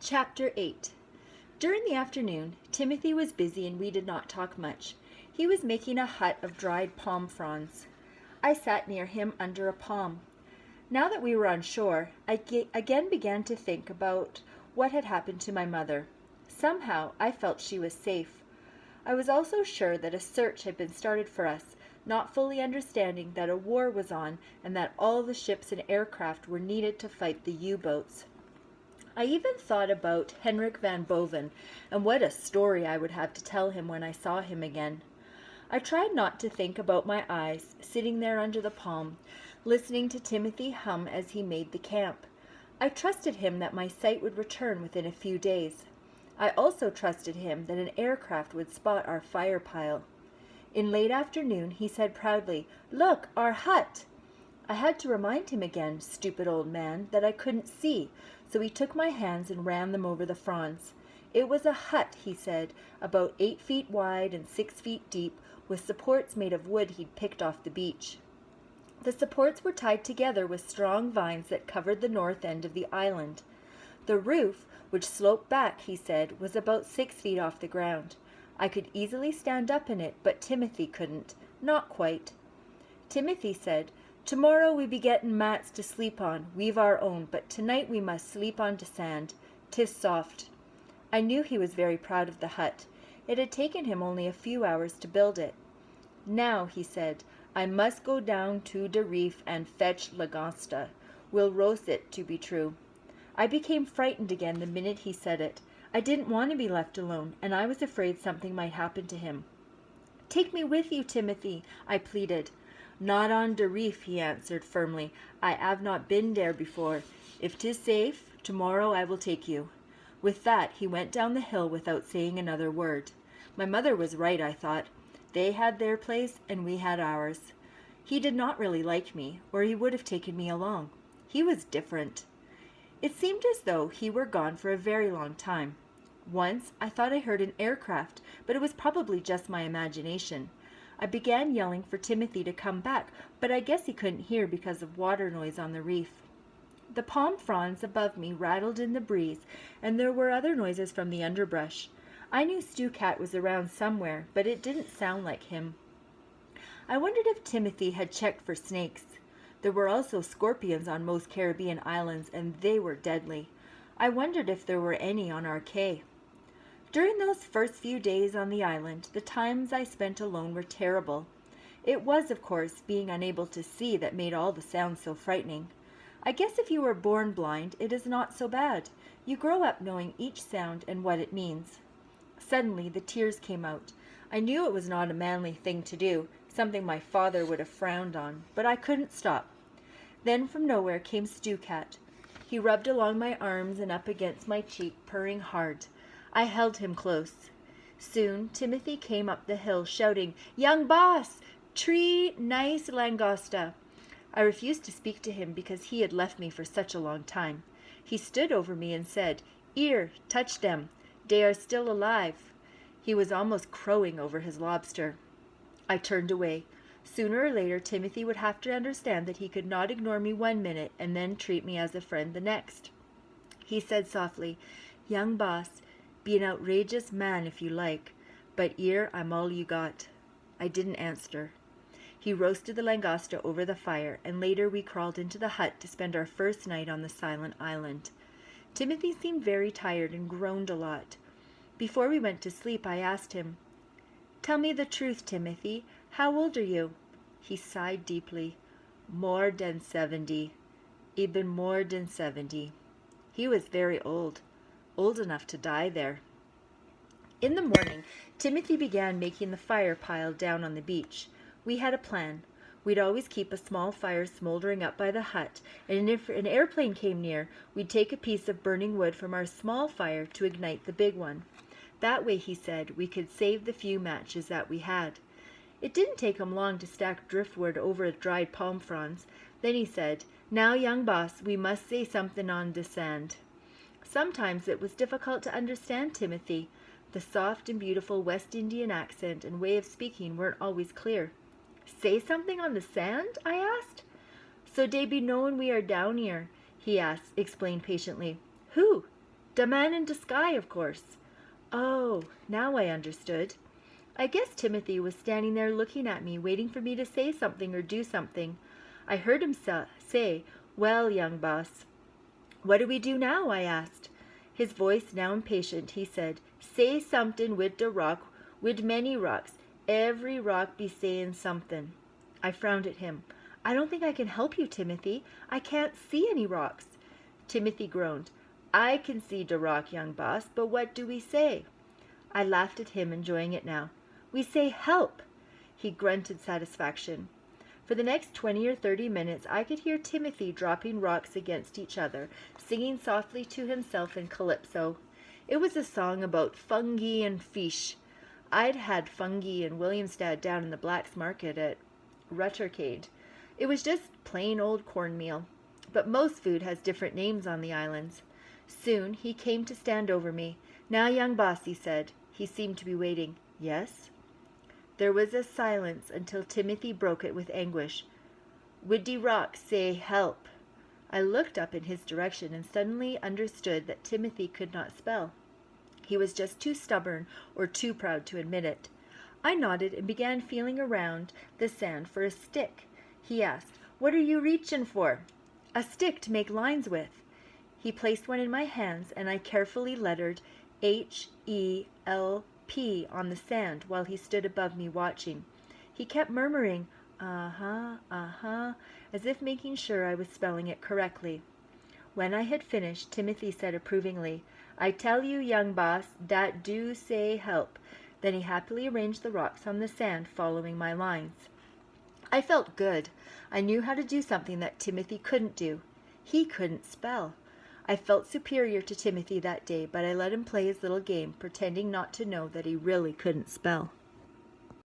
Chapter 8. During the afternoon, Timothy was busy and we did not talk much. He was making a hut of dried palm fronds. I sat near him under a palm. Now that we were on shore, I again began to think about what had happened to my mother. Somehow, I felt she was safe. I was also sure that a search had been started for us, not fully understanding that a war was on and that all the ships and aircraft were needed to fight the U-boats. I even thought about Henrik van Boven and what a story I would have to tell him when I saw him again. I tried not to think about my eyes, sitting there under the palm, listening to Timothy hum as he made the camp. I trusted him that my sight would return within a few days. I also trusted him that an aircraft would spot our fire pile. In late afternoon he said proudly, "Look, our hut!" I had to remind him again, stupid old man, that I couldn't see, so he took my hands and ran them over the fronds. It was a hut, he said, about 8 feet wide and 6 feet deep, with supports made of wood he'd picked off the beach. The supports were tied together with strong vines that covered the north end of the island. The roof, which sloped back, he said, was about 6 feet off the ground. I could easily stand up in it, but Timothy couldn't. Not quite. Timothy said, "Tomorrow we be gettin' mats to sleep on. We've our own, but tonight we must sleep on de sand. 'Tis soft." I knew he was very proud of the hut. It had taken him only a few hours to build it. "Now," he said, "I must go down to de reef and fetch langosta. We'll roast it, to be true." I became frightened again the minute he said it. I didn't want to be left alone, and I was afraid something might happen to him. "Take me with you, Timothy," I pleaded. "Not on de reef," he answered firmly. "I have not been there before. If 'tis safe, tomorrow I will take you." With that he went down the hill without saying another word. My mother was right, I thought. They had their place and we had ours. He did not really like me, or he would have taken me along. He was different. It seemed as though he were gone for a very long time. Once I thought I heard an aircraft, but it was probably just my imagination. I began yelling for Timothy to come back, but I guess he couldn't hear because of water noise on the reef. The palm fronds above me rattled in the breeze, and there were other noises from the underbrush. I knew Stu Cat was around somewhere, but it didn't sound like him. I wondered if Timothy had checked for snakes. There were also scorpions on most Caribbean islands, and they were deadly. I wondered if there were any on our cay. During those first few days on the island, the times I spent alone were terrible. It was, of course, being unable to see that made all the sounds so frightening. I guess if you were born blind, it is not so bad. You grow up knowing each sound and what it means. Suddenly, the tears came out. I knew it was not a manly thing to do, something my father would have frowned on, but I couldn't stop. Then from nowhere came Stu Cat. He rubbed along my arms and up against my cheek, purring hard. I held him close. Soon Timothy came up the hill shouting, "Young boss! Tree nice langosta!" I refused to speak to him because he had left me for such a long time. He stood over me and said, "Here, touch them. They are still alive." He was almost crowing over his lobster. I turned away. Sooner or later Timothy would have to understand that he could not ignore me 1 minute and then treat me as a friend the next. He said softly, "Young boss, be an outrageous man if you like, but 'ere I'm all you got." I didn't answer. He roasted the langosta over the fire, and later we crawled into the hut to spend our first night on the silent island. Timothy seemed very tired and groaned a lot. Before we went to sleep, I asked him, "Tell me the truth, Timothy. How old are you?" He sighed deeply. "More than 70. Even more than 70. He was very old enough to die there. In the morning, Timothy began making the fire pile down on the beach. We had a plan. We'd always keep a small fire smoldering up by the hut, and if an airplane came near, we'd take a piece of burning wood from our small fire to ignite the big one. That way, he said, we could save the few matches that we had. It didn't take him long to stack driftwood over dried palm fronds. Then he said, "Now, young boss, we must say something on the sand." Sometimes it was difficult to understand Timothy. The soft and beautiful West Indian accent and way of speaking weren't always clear. "Say something on the sand?" I asked. "So dey be knowin' we are down here," he explained patiently. "Who? "Da man in the sky, of course." Oh, now I understood. I guess Timothy was standing there looking at me, waiting for me to say something or do something. I heard him say, "Well, young boss." "What do we do now?" I asked. His voice now impatient, he said, "Say somethin' wid the rock, wid many rocks. Every rock be sayin' somethin'." I frowned at him. "I don't think I can help you, Timothy. I can't see any rocks." Timothy groaned. "I can see de rock, young boss, but what do we say?" I laughed at him, enjoying it now. "We say help." He grunted satisfaction. For the next 20 or 30 minutes I could hear Timothy dropping rocks against each other, singing softly to himself in calypso. It was a song about fungi and fish. I'd had fungi in Williamstad down in the Blacks Market at Ruttercade. It was just plain old cornmeal. But most food has different names on the islands. Soon he came to stand over me. "Now, young boss," he said. He seemed to be waiting. "Yes?" There was a silence until Timothy broke it with anguish. "Wid de rock say help." I looked up in his direction and suddenly understood that Timothy could not spell. He was just too stubborn or too proud to admit it. I nodded and began feeling around the sand for a stick. He asked, "What are you reachin' for?" "A stick to make lines with." He placed one in my hands, and I carefully lettered HELP on the sand while he stood above me watching. He kept murmuring, uh-huh, as if making sure I was spelling it correctly. When I had finished, Timothy said approvingly, "I tell you, young boss, that do say help." Then he happily arranged the rocks on the sand, following my lines. I felt good. I knew how to do something that Timothy couldn't do. He couldn't spell. I felt superior to Timothy that day, but I let him play his little game, pretending not to know that he really couldn't spell.